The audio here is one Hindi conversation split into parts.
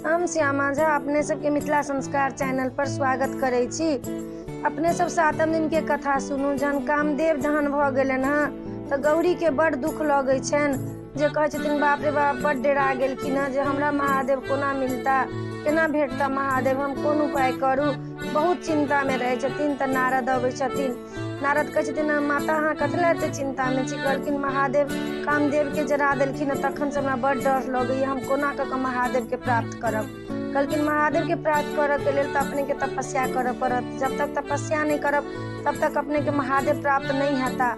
हम श्यामा झा अपने सबके मिथिला संस्कार चैनल पर स्वागत करै छी। अपने सब 7म दिन के कथा सुनू। जहन कामदेव दहन भ गेलन हँ तऽ गौरी के बड़ दुख लगै छनि, जे कहै छथिन बाप रे बाप बड़ डेरा गेलखिन हँ जे हमरा महादेव कोना मिलता, केना भेटता महादेव, हम कोन उपाय करू। बहुत चिंता में रहै छथिन। तऽ नारद अबै छथिन। नारद कहै छथिन माता अहाँ कथी लए एते चिंता में छी। कहलखिन महादेव कामदेव के जरा देलखिन, तखन से हमरा बड़ डर लगैया, हम कोना कऽ के महादेव के प्राप्त करब। कहलखिन महादेव के प्राप्त करऽ के लेल तऽ अपने के तपस्या करऽ पड़त। जब तक तपस्या नहीं करब तब तक अपने के महादेव प्राप्त नहीं हेता।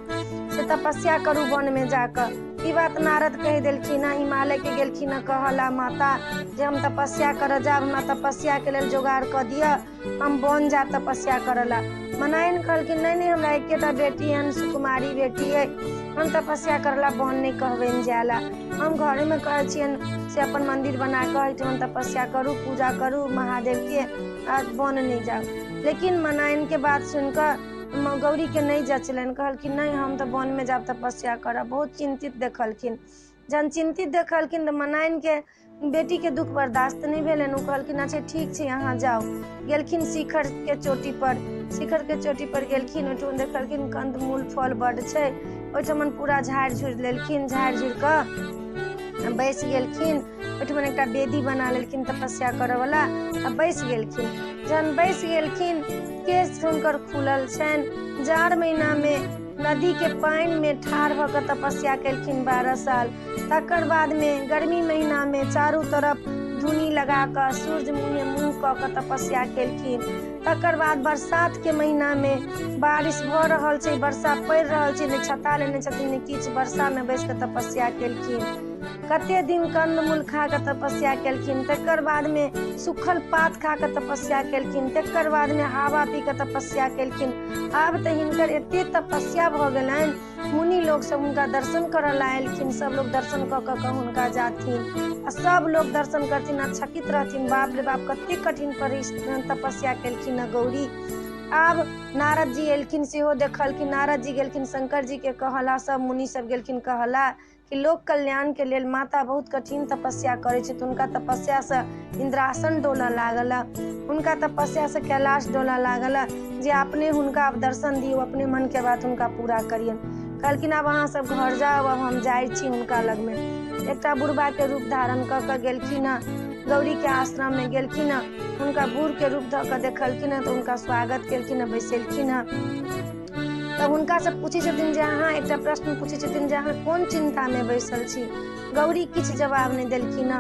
से तपस्या करू वन में जाकर। ई बात नारद कह देलखिन। हिमालय के गेलखिन कहला माता जे हम तपस्या कर जाब, हमरा तपस्या के लेल जोगाड़ क दिया, हम बन जाब तपस्या करला। मनाइन कहलखिन नहीं हमरा एकेटा बेटी है, सुकुमारी बेटी है, हम तपस्या करला बन नहीं कहबेन जाला। हम घरे में कहे छियन से अपन मंदिर बना कर हम तपस्या करूँ, पूजा करूँ महादेव के, आज बन नहीं जाओ। लेकिन मनाइन के बात सुनकर गौरी के नहीं जचलन। कहलखिन नहीं हम तो वन में जाब तपस्या करब। बहुत चिंतित देखलखिन। जन चिंतित देखलखिन तो मनाइन के बेटी के दुख बर्दाश्त नहीं भेलन। कहलखिन अच्छा ठीक है यहाँ जाओ। गेलखिन शिखर के चोटी पर। शिखर के चोटी पर गेलखिन, ओहिठाम देखलखिन कंद मूल फल बड़ छै। ओहिठाम पूरा झाड़ झूड़ लेलखिन, झाड़ झूड़ कऽ बैस गेलखिन। ओहिठाम एकटा बेदी बना लेलखिन तपस्या करऽ वाला, आ बैस गेलखिन। जहन बैस गेलखिन केश हुनकर खुलल छनि। जाड़ महीना में नदी के पानी में ठाढ़ भऽ कऽ तपस्या केलखिन 12 साल। तकर बाद में गर्मी महीना में चारू तरफ धुनी लगा कर सूर्य मुँह कऽ के तपस्या केलखिन। तकर बाद बरसात के महीना में बारिश भ रहल छै, वर्षा पड़ि रहल छै, ने छता लेने छथिन ने किछु, वर्षा में बैस के तपस्या केलखिन। कते दिन कंदमूल खा के तपस्या केलखिन। तकर बाद में सूखल पात खा के तपस्या केलखिन। तकर बाद में हवा पी के तपस्या केलखिन। आब तऽ हिनकर एते तपस्या भ गेलनि, मुनि लोग सब हुनका दर्शन करऽ लायलखिन। सब लोग दर्शन कऽ कऽ हुनका जाथिन, आ सब लोग दर्शन करथिन, आश्चर्यचकित रहथिन, बाप रे बाप कते कठिन तपस्या केलखिन गौरी। आब नारद जी एलखिन, सेहो देखलखिन। नारद जी गेलखिन शंकर जी के कहला, सब मुनि सब गेलखिन कहला कि लोक कल्याण के लेल माता बहुत कठिन तपस्या करे छै। उनका तपस्या से इंद्रासन डोला लागल, उनका तपस्या से कैलाश डोला लागल, जे अपने हुनका अब दर्शन दियो, अपने मन के बात हुनका पूरा करियन। कहलखिन अब अहाँ सब घर जाओ, अब हम जाइ छी हुनका लग में। एकटा बुढ़बा के रूप धारण कऽ के गेलखिन, गौरी के आश्रम में गेलखिन। उनका बूढ़ के रूप धऽ के देखलखिन तो उनका स्वागत केलखिन, बैसेलखिन। तब हुनका से पूछे छथिन जे अहाँ, एकटा प्रश्न पूछे छथिन जे अहाँ कोन चिंता में बैसल छी। गौरी किछु जवाब नहीं देलखिन।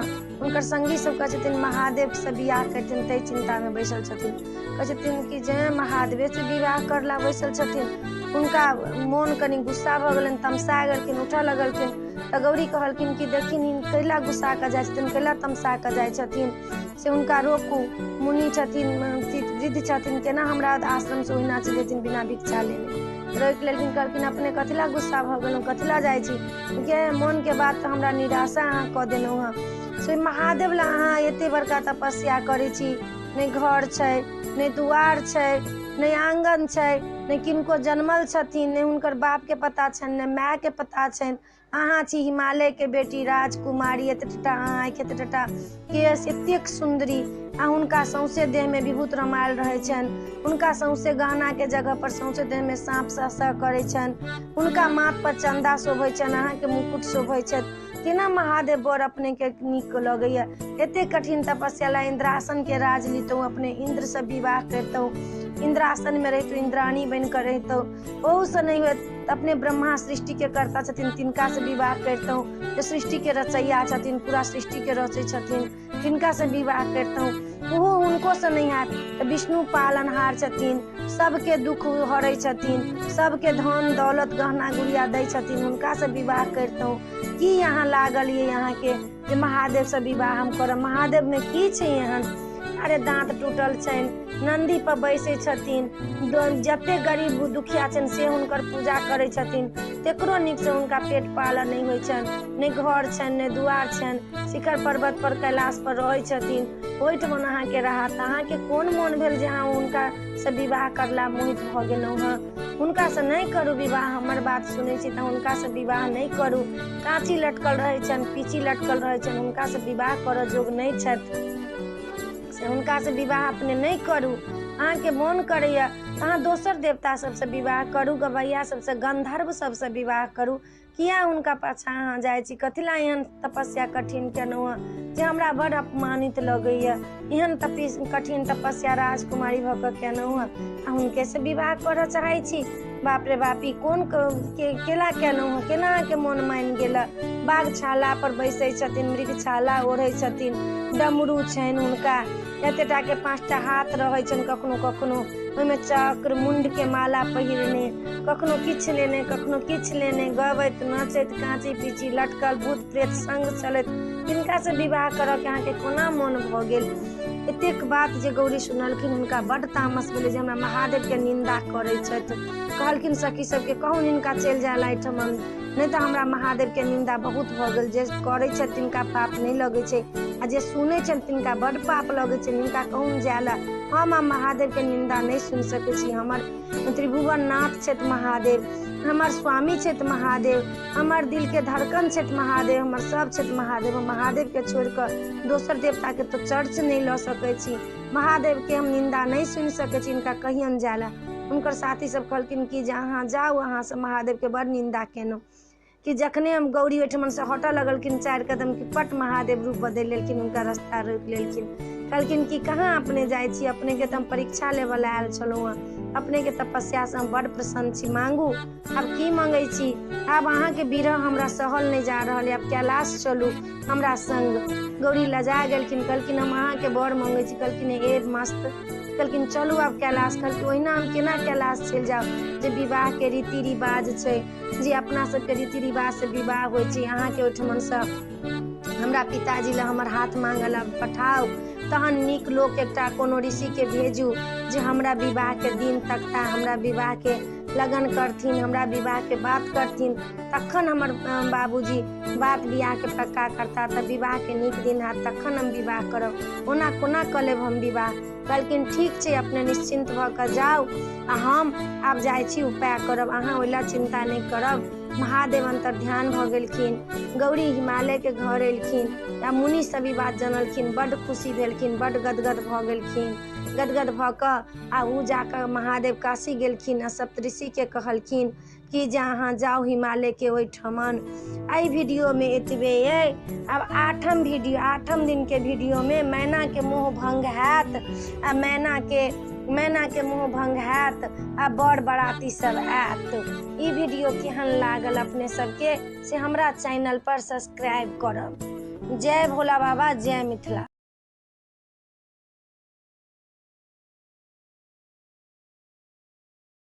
उनकर संगी सब कहै छथिन महादेव से विवाह करथिन तै चिंता में बैसल छथिन। कहै छथिन कि जे महादेवे से विवाह करला बैसल छथिन। उनका मोन कनी गुस्सा भऽ गेलनि, तमसा गेलखिन, उठऽ लगलखिन। तऽ गौरी कहलखिन कि देखिन कैला गुस्सा कऽ जाइ छथिन, कैला तमसा कऽ जाइ छथिन, से हुनका रोकू। मुनि छथिन, वृद्ध छथिन, केना हमरा आश्रम से ओहिना चलि जेथिन बिना भिक्षा लेने। रोकि लेलखिन। कहलखिन अपने कथिला गुस्सा भऽ गेलहुँ, कथिला जाइ छी, के मोन के बात तऽ हमरा निराशा अहाँ कऽ देलहुँ हँ। से महादेव ला अहाँ एते बड़का तपस्या करै छी, नहि घर छै, नहि दुआर छै, नहि आंगन छै, नहि किनको जन्मल छथिन, नहि हुनकर बाप के पता छनि, नहि माय के पता छनि। अहाँ छी हिमालय के बेटी, राजकुमारी, एतेटा आँखि, एतेटा केश, एतेक सुंदरी, आ हुनका सौंसे देह में विभूत रमायल रहे छनि। हुनका सौंसे गहना के जगह पर सौंसे देह में सांप सा करे छनि। हुनका माथ पर चंदा शोभे छनि, अहाँ के मुकुट शोभे छनि। केना महादेव बर अपने के नीक लगैया। एते कठिन तपस्या ला इंद्रासन के राज लीतौ, अपने इंद्र से विवाह करतौ, इंद्रासन में रहतौ, इंद्राणी बन कर रहतौ। ओहू से नहीं हुए अपने ब्रह्मा सृष्टि के कर्ता छथिन, तिनका से विवाह करतौ। जो सृष्टि के रचैया छथिन, पूरा सृष्टि के रचै छथिन, तिनका से विवाह करतौ। ओहो हुनको से नहीं हैत तऽ विष्णु पालनहार छथिन, सबके दुख हरै छथिन, सबके धन दौलत गहना गुड़िया दै छथिन, हुनका से विवाह करतौ। की यहाँ लागल ये यहाँ के जे महादेव से विवाह हम करब। महादेव में की छै एहन। अरे दांत टूटल छनि, नंदी पर बैसे छथिन, जते गरीब दुखिया छनि से हुनकर पूजा करे छथिन, तेकरो नीक से हुनका पेट पालन नहीं होइ छनि, ने घर छनि, ने दुआर छनि, शिखर पर्वत पर कैलाश पर रहै छथिन। ओहिठाम अहाँ के रहत, अहाँ के कोन मोन भेल जे अहाँ हुनका से विवाह करला मोहित भऽ गेलहुँ हँ। हुनका से नहीं करू विवाह। हमर बात सुनै छी तऽ हुनका से विवाह नहीं करू। काँची लटकल रहै छनि, पीची लटकल रहै छनि, हुनका से विवाह करऽ जोग नहीं छथि, से हुनका से विवाह अपने नहीं करू। अहाँके मोन करैया अहाँ दोसर देवता सबसे विवाह करू, गवैया सबसे, गंधर्व सबसे विवाह करू। किया हुनका पाछा अहाँ जाइ छी? कथी ला एहन तपस्या कठिन केलहुँ हँ जे हमरा बड़ अपमानित लगैया। एहन कठिन तपस्या राजकुमारी भऽ कऽ केलहुँ हँ आ हुनके से विवाह करऽ चाहै छी? बाप रे बाप, ई कोन केला केलहुँ हँ? केना अहाँके मोन मानि गेल? बाघ छाला पर बैसै छथिन, मृग छाला ओढ़ै छथिन, डमरू छनि हुनका, एतेटा के 5टा हाथ रहै छनि, कखनो कखनो ओहिमे चक्र मुंड के माला पहिरने, कखनो किछु लेने कखनो किछु लेने, गबैत नाचैत काँची पीची लटकल, भूत प्रेत संग चलैत, तिनका से विवाह करऽ के अहाँके कोना मोन भऽ गेल? एतेक बात जे गौरी सुनलखिन हुनका बड्ड तामस भेलै जे हमरा महादेव के निंदा करै छथि। कहलखिन सखी सबके कहूँ हिनका चलि जाय ला एहिठमन, नहीं तऽ हमरा महादेव के निंदा बहुत भऽ गेल। जे करै छथि तिनका पाप नहीं लगै छै आ जे सुनै छनि तिनका बड्ड पाप लगै छै। हिनका कहूँ जाय ला, हम महादेव के निंदा नहीं सुनि सकै छी। हमर त्रिभुवन नाथ छथि महादेव, हमर स्वामी छथि महादेव, हमर दिल के धड़कन छथि महादेव, हमर सब छथि महादेव। हम महादेव के छोड़ कऽ दोसर देवता के तो चर्च नहीं लऽ सकै छी। महादेव के हम निंदा नहीं सुनि सकै छी, इनका कहियन जाय ला। हुनकर साथी सब कहलखिन कि जे अहाँ जाउ, अहाँ से महादेव के बड़ निंदा केलहुँ। कि जखने हम गौरी ओहिठमन से हटऽ लगलखिन 4 कदम कि पट महादेव रूप बदलि लेलखिन, हुनका रास्ता रोकि लेलखिन। कहलखिन कि कहाँ अपने जाइ छी? अपने के तऽ हम परीक्षा लेवऽ ला आयल छलहुँ हँ, अपने के तपस्या से हम बड़ प्रसन्न छी, मांगू। आब की मांगै छी? आब अहाँ के विरह हमरा सहल नहीं जा रहल है, आब कैलाश चलू हमरा संग। गौरी लजा गेलखिन, कहलखिन हम अहाँ के बर मांगै छी। कहलखिन ए मस्त, कहलखिन चलू आब कैलाश। कहलखिन ओहिना हम केना कैलाश चलि जाउ जे विवाह के रीति रिवाज छै, जे अपना सबके रीति रिवाज से विवाह होइ छै। अहाँ के ओहिठमन से हमरा पिताजी ला हमर हाथ मांगल पठाउ, तहन नीक लोक एकटा कोनो ऋषि के भेजू जे हमरा विवाह के दिन तकता, हमरा विवाह के लगन करथिन, हमरा विवाह के बात करथिन, तखन हमर बाबूजी बात बियाह के पक्का करता। तऽ विवाह के नीक दिन हैत तखन हम विवाह करब, ओना कोना कऽ लेब हम विवाह? कहलखिन ठीक छै, अपने निश्चिंत भऽ कऽ जाउ आ हम आब जाइ छी उपाय करब, अहाँ ओहि ला चिंता नहीं करब। महादेव अंतर ध्यान भऽ गेलखिन। गौरी हिमालय के घर एलखिन आ मुनि सब ई बात जनलखिन, बड्ड खुशी भेलखिन, बड्ड गदगद भऽ गेलखिन। गदगद भऽ कऽ आ उ जाकऽ महादेव काशी गेलखिन आ सप्तऋषि के कहलखिन कि जे अहाँ जाउ हिमालय के ओहिठमन। एहि वीडियो में एतबे अइ। अब 8म दिन के वीडियो में मैना के मोह भंग हैत आ मैना के मुँह भंग हैत आ बड़ बराती सब आयत। ई वीडियो केहन लागल अपने सबके से हमरा चैनल पर सब्सक्राइब करब। जय भोला बाबा, जय मिथिला।